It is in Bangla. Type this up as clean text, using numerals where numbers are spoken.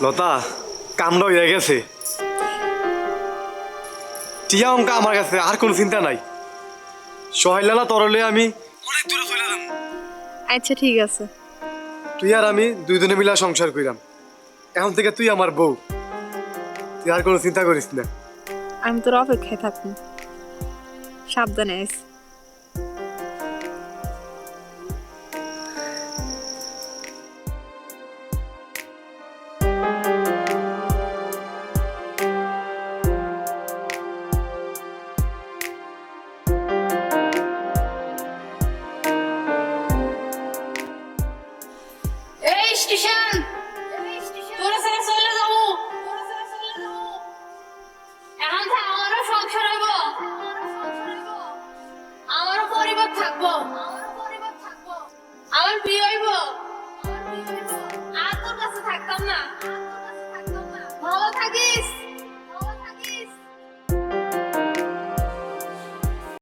লতা, কামটা হয়ে গেছে। টিয়া অঙ্কা আমার কাছে আর কোনো চিন্তা নাই। সহাইলালা তরলে আমি অনেক দূরে চলে যাবো। আচ্ছা ঠিক আছে। তুই আর আমি দুইজনে মিলা সংসার কইরাম। এখন থেকে তুই আমার বউ। তুই আর কোনো চিন্তা করিস না। আমি তোর অপেক্ষায় থাকবো। সাবধানে আইস। এই স্টেশন তোরা ছেড়ে চলে যাবো এখন থেকে আমারও সংসার হইব আমারও পরিবার থাকবো আমার বিয়ে হইব আর তোর কাছে থাকতাম না ভালো থাকিস